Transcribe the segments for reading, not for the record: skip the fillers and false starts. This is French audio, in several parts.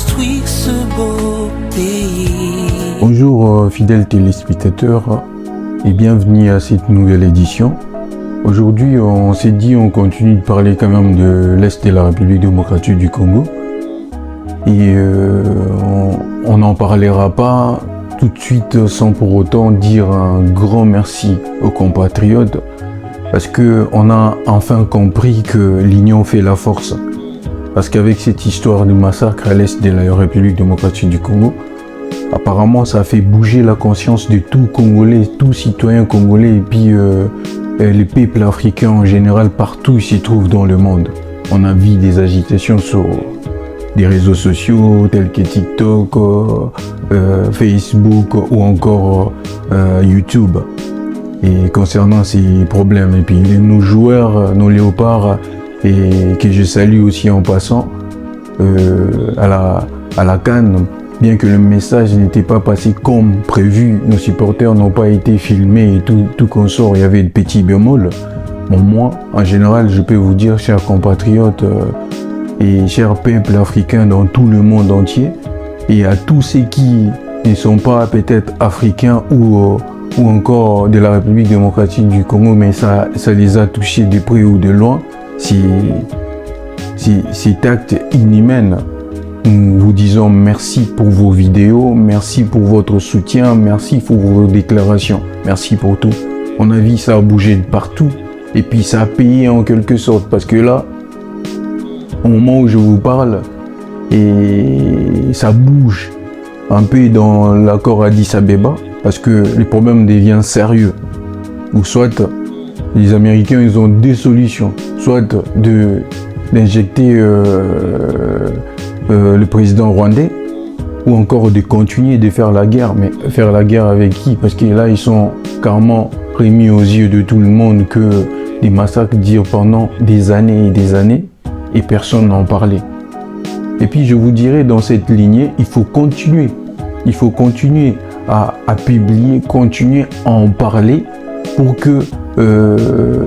construire ce beau pays. Bonjour fidèles téléspectateurs et bienvenue à cette nouvelle édition. Aujourd'hui on s'est dit on continue de parler quand même de l'Est de la République démocratique du Congo et on n'en parlera pas tout de suite sans pour autant dire un grand merci aux compatriotes parce qu'on a enfin compris que l'union fait la force. Parce qu'avec cette histoire de massacre à l'Est de la République démocratique du Congo, apparemment ça a fait bouger la conscience de tout Congolais, tout citoyen congolais et puis les peuples africains en général partout où ils s'y trouvent dans le monde. On a vu des agitations sur des réseaux sociaux tels que TikTok, Facebook ou encore YouTube. Et concernant ces problèmes, et puis nos joueurs, nos léopards, et que je salue aussi en passant à la CAN, bien que le message n'était pas passé comme prévu, nos supporters n'ont pas été filmés et tout consort, il y avait de petits bémols. Bon, moi, en général, je peux vous dire, chers compatriotes et chers peuples africains dans tout le monde entier, et à tous ceux qui ne sont pas peut-être africains ou encore de la République démocratique du Congo, mais ça les a touchés de près ou de loin, cet acte inhumain. Nous vous disons merci pour vos vidéos, merci pour votre soutien, merci pour vos déclarations, merci pour tout. On a vu ça a bougé de partout et puis ça a payé en quelque sorte parce que là, au moment où je vous parle, et ça bouge un peu dans l'accord Addis Abeba parce que le problème devient sérieux. Ou soit les Américains ils ont deux solutions, soit d'injecter le président rwandais ou encore de continuer de faire la guerre, mais faire la guerre avec qui? Parce que là ils sont carrément remis aux yeux de tout le monde que des massacres durent pendant des années et personne n'en parlait. Et puis je vous dirais dans cette lignée, il faut continuer à publier, continuer à en parler pour que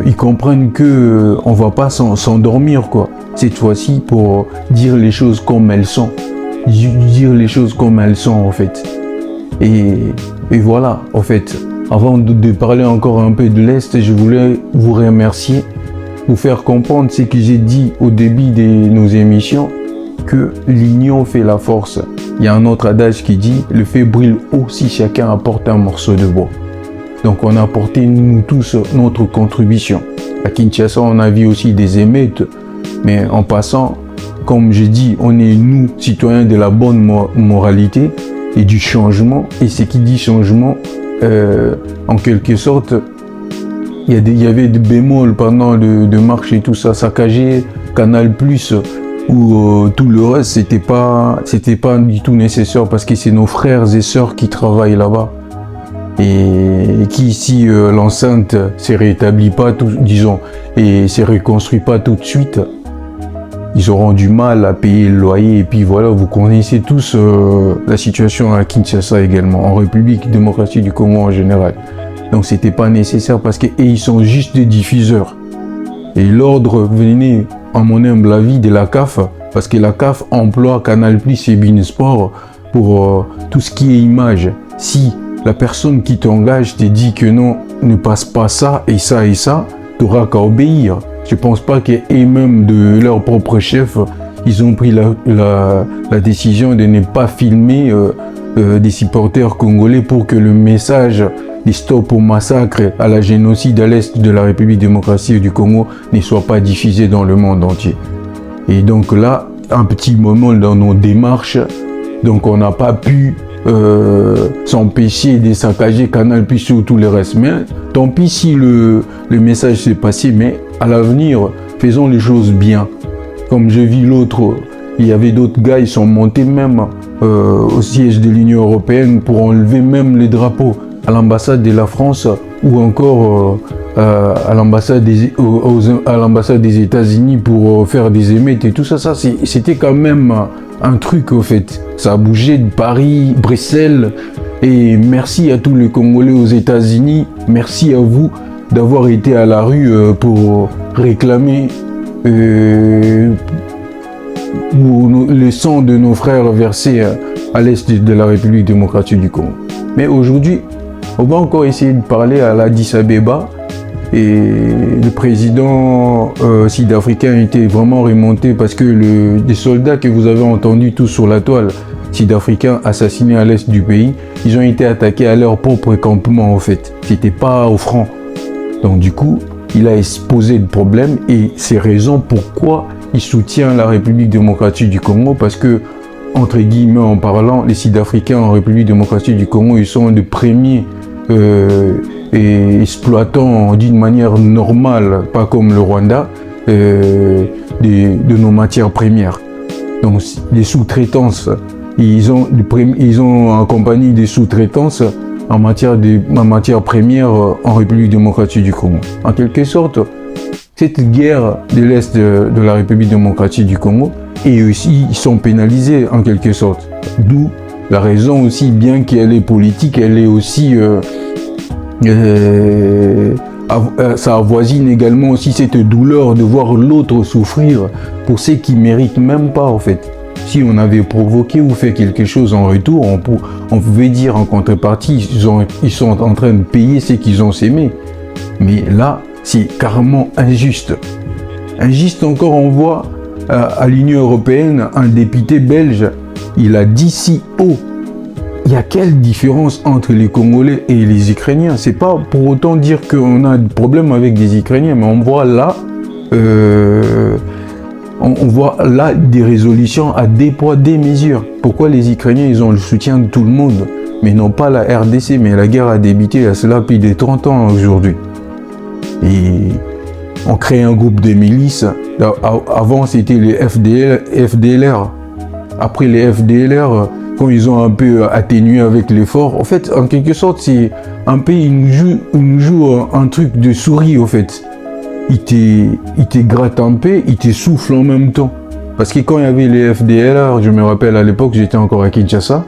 ils comprennent que on va pas s'endormir quoi. Cette fois-ci pour dire les choses comme elles sont, en fait. Et voilà, en fait. Avant de parler encore un peu de l'Est, je voulais vous remercier, vous faire comprendre ce que j'ai dit au début de nos émissions, que l'union fait la force. Il y a un autre adage qui dit, le feu brûle haut si chacun apporte un morceau de bois. Donc on a apporté nous tous notre contribution. À Kinshasa, on a vu aussi des émeutes, mais en passant, comme j'ai dit, on est nous, citoyens de la bonne moralité et du changement. Et ce qui dit changement, en quelque sorte, il y avait des bémols pendant de marche et tout ça, saccagé, Canal+, ou tout le reste, c'était pas du tout nécessaire parce que c'est nos frères et sœurs qui travaillent là-bas. Et qui si l'enceinte se rétablit pas disons et se reconstruit pas tout de suite, ils auront du mal à payer le loyer. Et puis voilà, vous connaissez tous la situation à Kinshasa également, en République démocratique du Congo en général. Donc c'était pas nécessaire parce que ils sont juste des diffuseurs. Et l'ordre venait, à mon humble avis, de la CAF, parce que la CAF emploie Canal+ et Beansport pour tout ce qui est image. Si la personne qui t'engage te dit que non, ne passe pas ça et ça et ça, tu n'auras qu'à obéir. Je ne pense pas qu'eux-mêmes de leur propre chef, ils ont pris la décision de ne pas filmer des supporters congolais pour que le message des stop au massacre, à la génocide à l'Est de la République démocratique du Congo ne soit pas diffusé dans le monde entier. Et donc là, un petit moment dans nos démarches, donc on n'a pas pu s'empêcher de saccager Canal+ sur tout le reste. Mais tant pis si le message s'est passé, mais à l'avenir, faisons les choses bien. Comme j'ai vu l'autre, il y avait d'autres gars, ils sont montés même au siège de l'Union européenne pour enlever même les drapeaux à l'ambassade de la France ou encore à l'ambassade des États-Unis pour faire des émeutes et tout ça. C'était quand même un truc au fait. Ça a bougé de Paris, Bruxelles. Et merci à tous les Congolais aux États-Unis. Merci à vous d'avoir été à la rue pour réclamer le sang de nos frères versé à l'est de la République démocratique du Congo. Mais aujourd'hui, on va encore essayer de parler à l'Addis Abeba et le président sud-africain était vraiment remonté parce que des soldats que vous avez entendus tous sur la toile sud-africains assassinés à l'est du pays, ils ont été attaqués à leur propre campement en fait. C'était pas au front. Donc du coup, il a exposé le problème et c'est raison pourquoi il soutient la République démocratique du Congo parce que, entre guillemets en parlant, les Sud-Africains en République démocratique du Congo, ils sont les premiers exploitants d'une manière normale, pas comme le Rwanda, de nos matières premières. Donc les sous-traitances, ils ont en compagnie des sous-traitances en matière première en République démocratique du Congo. En quelque sorte, cette guerre de l'Est de la République démocratique du Congo, et aussi ils sont pénalisés en quelque sorte. D'où la raison aussi, bien qu'elle est politique, elle est aussi ça avoisine également aussi cette douleur de voir l'autre souffrir pour ceux qui méritent même pas en fait. Si on avait provoqué ou fait quelque chose en retour, on pouvait dire en contrepartie, ils sont en train de payer ce qu'ils ont sémé. Mais là, c'est carrément injuste. Injuste encore, on voit à l'Union européenne, un député belge, il a dit si haut. Il y a quelle différence entre les Congolais et les Ukrainiens? C'est pas pour autant dire qu'on a des problèmes avec des Ukrainiens, mais on voit là... on voit là des résolutions à des poids, des mesures. Pourquoi les Ukrainiens, ils ont le soutien de tout le monde, mais non pas la RDC, mais la guerre a débuté à cela depuis des 30 ans aujourd'hui. Et on crée un groupe de milices. Avant, c'était les FDLR. Après les FDLR, quand ils ont un peu atténué avec l'effort, en fait, en quelque sorte, c'est un peu, ils jouent un truc de souris, en fait. Il te gratte un peu, il te souffle en même temps. Parce que quand il y avait les FDLR, je me rappelle à l'époque, j'étais encore à Kinshasa,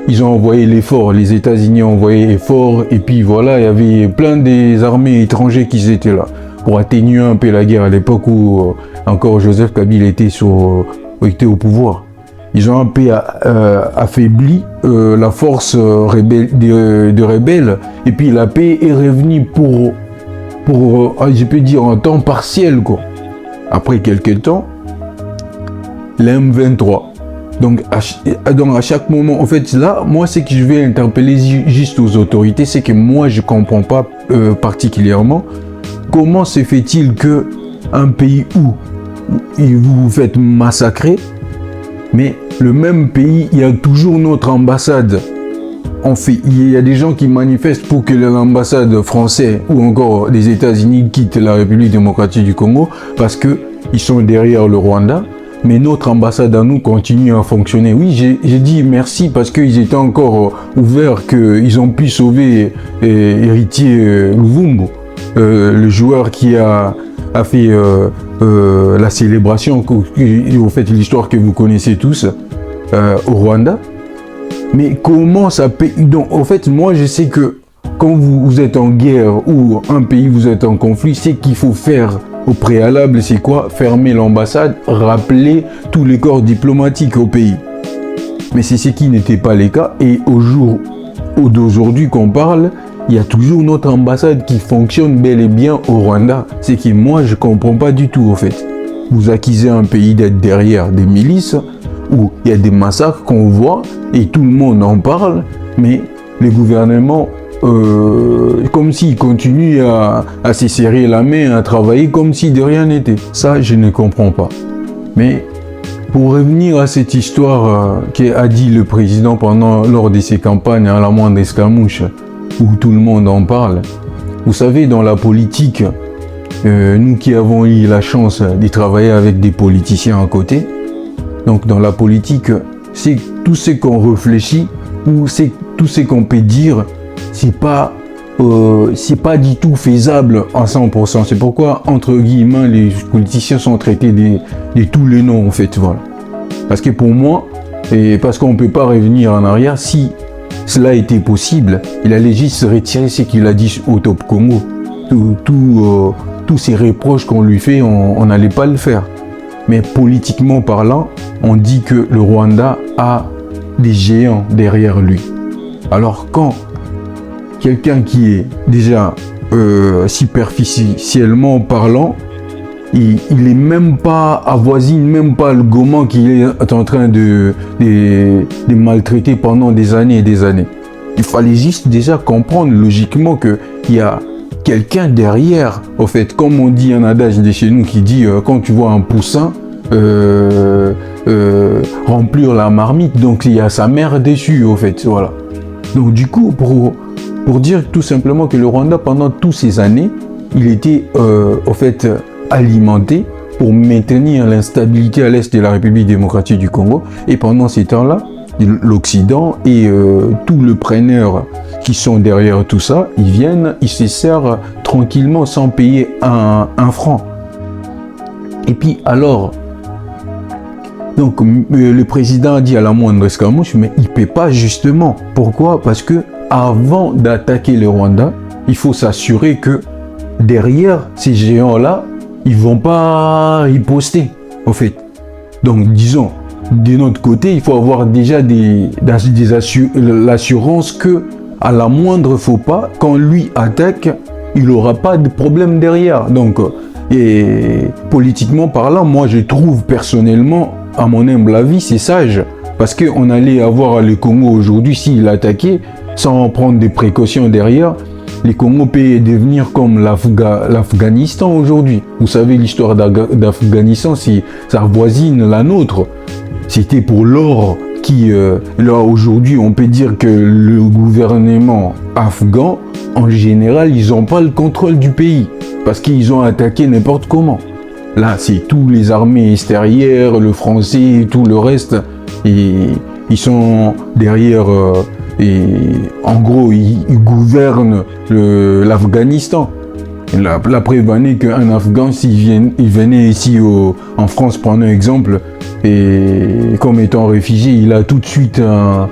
ils ont envoyé l'effort, les États-Unis ont envoyé l'effort, et puis voilà, il y avait plein des armées étrangères qui étaient là, pour atténuer un peu la guerre à l'époque où encore Joseph Kabila était au pouvoir. Ils ont un peu affaibli la force de rebelles, et puis la paix est revenue pour je peux dire, en temps partiel, quoi. Après quelques temps, l'M23. Donc à chaque moment, en fait, là, moi, ce que je vais interpeller juste aux autorités, c'est que moi, je comprends pas particulièrement comment se fait-il que un pays où vous vous faites massacrer, mais le même pays, il y a toujours notre ambassade. Il y a des gens qui manifestent pour que l'ambassade française ou encore des États-Unis quittent la République démocratique du Congo parce qu'ils sont derrière le Rwanda. Mais notre ambassade à nous continue à fonctionner. Oui, j'ai dit merci parce qu'ils étaient encore ouverts, qu'ils ont pu sauver Héritier Luvumbu, le joueur qui a fait la célébration, en fait l'histoire que vous connaissez tous, au Rwanda. Mais comment ça peut... Donc, en fait, moi, je sais que quand vous êtes en guerre ou un pays, vous êtes en conflit, c'est qu'il faut faire au préalable, c'est quoi? Fermer l'ambassade, rappeler tous les corps diplomatiques au pays. Mais c'est ce qui n'était pas le cas. Et au jour d'aujourd'hui qu'on parle, il y a toujours notre ambassade qui fonctionne bel et bien au Rwanda. C'est que moi, je comprends pas du tout, en fait. Vous accusez un pays d'être derrière des milices, où il y a des massacres qu'on voit et tout le monde en parle, mais les gouvernements, comme s'ils continuent à se serrer la main, à travailler comme si de rien n'était. Ça, je ne comprends pas. Mais pour revenir à cette histoire qu'a dit le président lors de ses campagnes à la moindre escarmouche, où tout le monde en parle, vous savez, dans la politique, nous qui avons eu la chance de travailler avec des politiciens à côté, donc dans la politique, c'est tout ce qu'on réfléchit ou c'est tout ce qu'on peut dire, c'est pas du tout faisable à 100%. C'est pourquoi, entre guillemets, les politiciens sont traités de tous les noms, en fait, voilà. Parce que pour moi, et parce qu'on ne peut pas revenir en arrière, si cela était possible, il allait juste se retirer ce qu'il a dit au Top Congo. Tous ces reproches qu'on lui fait, on n'allait pas le faire. mais politiquement parlant, on dit que le Rwanda a des géants derrière lui. Alors quand quelqu'un qui est déjà superficiellement parlant, il est même pas avoisine, même pas le Goma qu'il est en train de maltraiter pendant des années et des années. Il fallait juste déjà comprendre logiquement qu'il y a quelqu'un derrière. Au fait, comme on dit un adage de chez nous qui dit quand tu vois un poussin remplir la marmite, donc il y a sa mère dessus, au fait, voilà. Donc du coup, pour dire tout simplement que le Rwanda, pendant toutes ces années, il était au fait alimenté pour maintenir l'instabilité à l'est de la République démocratique du Congo. Et pendant ces temps-là, l'Occident et tous les preneurs qui sont derrière tout ça, ils viennent, ils se servent tranquillement sans payer un franc. Et puis alors, donc le président a dit à la moindre escarmouche, mais il ne paie pas justement. Pourquoi? Parce que avant d'attaquer le Rwanda, il faut s'assurer que derrière ces géants-là, ils vont pas riposter, au fait. Donc, disons, de notre côté, il faut avoir déjà l'assurance que, à la moindre faux pas, quand lui attaque, il n'aura pas de problème derrière. Donc, et politiquement parlant, moi, je trouve personnellement, à mon humble avis, c'est sage. Parce qu'on allait avoir le Congo aujourd'hui, s'il attaquait, sans prendre des précautions derrière, les Congos peuvent devenir comme l'Afghanistan aujourd'hui. Vous savez, l'histoire d'Afghanistan, ça voisine la nôtre. C'était pour l'or qui, là aujourd'hui, on peut dire que le gouvernement afghan, en général, ils n'ont pas le contrôle du pays. Parce qu'ils ont attaqué n'importe comment. Là, c'est tous les armées extérieures, le français, tout le reste. Et ils sont derrière... et en gros, ils gouvernent l'Afghanistan. La preuve en est qu'un Afghan, s'il venait ici en France, prenons un exemple, et comme étant réfugié, il a tout de suite un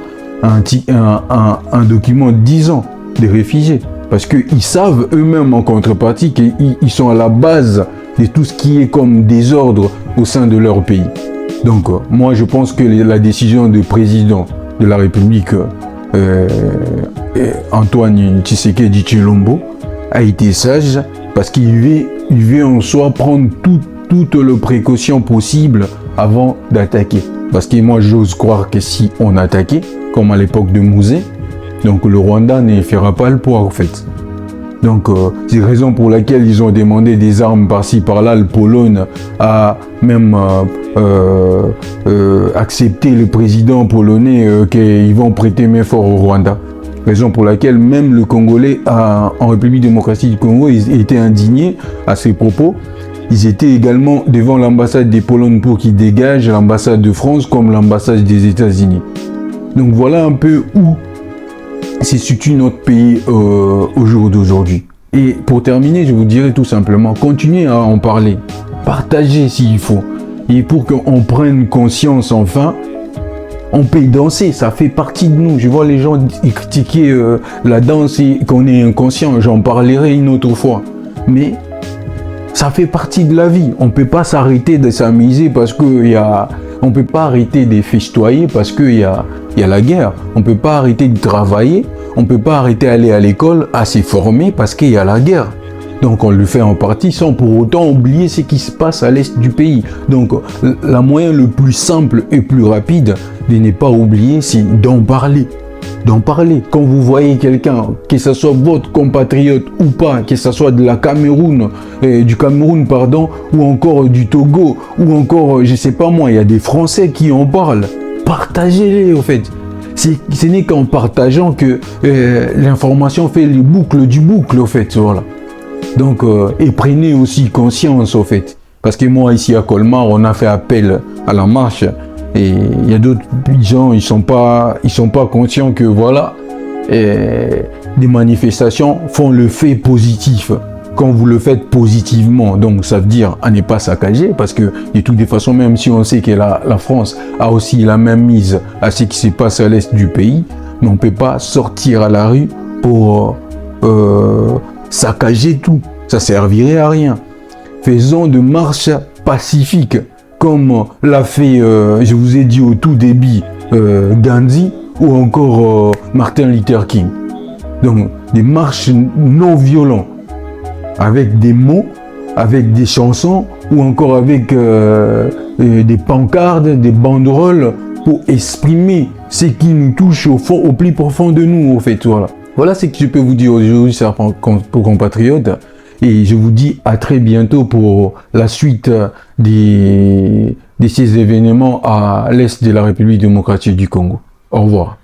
document de 10 ans de réfugié. Parce qu'ils savent eux-mêmes en contrepartie qu'ils sont à la base de tout ce qui est comme désordre au sein de leur pays. Donc, moi, je pense que la décision du président de la République, Antoine Tshisekedi Tshilombo, a été sage parce qu'il veut en soi prendre toutes les précautions possibles avant d'attaquer. Parce que moi, j'ose croire que si on attaquait, comme à l'époque de Mouzé, donc le Rwanda ne fera pas le poids en fait. Donc c'est la raison pour laquelle ils ont demandé des armes par-ci par-là. Le Pologne a même accepté le président polonais qu'ils vont prêter main forte au Rwanda. Raison pour laquelle même le Congolais en République démocratique du Congo, ils étaient indignés à ces propos. Ils étaient également devant l'ambassade des Pologne pour qu'ils dégagent l'ambassade de France comme l'ambassade des États-Unis. Donc voilà un peu où se situe notre pays au jour d'aujourd'hui. Et pour terminer, je vous dirais tout simplement, continuez à en parler, partagez s'il faut. Et pour qu'on prenne conscience enfin, on peut danser, ça fait partie de nous. Je vois les gens critiquer la danse et qu'on est inconscient, j'en parlerai une autre fois. Mais ça fait partie de la vie. On ne peut pas s'arrêter de s'amuser parce qu'il y a... On ne peut pas arrêter de festoyer parce qu'il y a la guerre. On ne peut pas arrêter de travailler. On ne peut pas arrêter d'aller à l'école, à se former parce qu'il y a la guerre. Donc on le fait en partie sans pour autant oublier ce qui se passe à l'est du pays. Donc la moyen le plus simple et plus rapide de ne pas oublier, c'est d'en parler. D'en parler. Quand vous voyez quelqu'un, que ce soit votre compatriote ou pas, que ce soit de la Cameroun, du Cameroun, pardon, ou encore du Togo, ou encore, je sais pas moi, il y a des Français qui en parlent. Partagez-les, au fait. Ce n'est qu'en partageant que l'information fait les boucles du boucle, au fait, voilà. Donc, et prenez aussi conscience, au fait. Parce que moi, ici à Colmar, on a fait appel à la marche. Et il y a d'autres gens, ils sont pas conscients que voilà, des manifestations font le fait positif. Quand vous le faites positivement, donc ça veut dire à ne pas saccager, parce que de toutes les façons, même si on sait que la France a aussi la même mise à ce qui se passe à l'est du pays, mais on ne peut pas sortir à la rue pour saccager tout. Ça servirait à rien. Faisons de marches pacifiques. comme l'a fait, je vous ai dit au tout début, Gandhi ou encore Martin Luther King. Donc, des marches non violentes, avec des mots, avec des chansons, ou encore avec des pancartes, des banderoles, pour exprimer ce qui nous touche au fond, au plus profond de nous, en fait, voilà. Voilà ce que je peux vous dire aujourd'hui, chers compatriotes, et je vous dis à très bientôt pour la suite de ces événements à l'est de la République démocratique du Congo. Au revoir.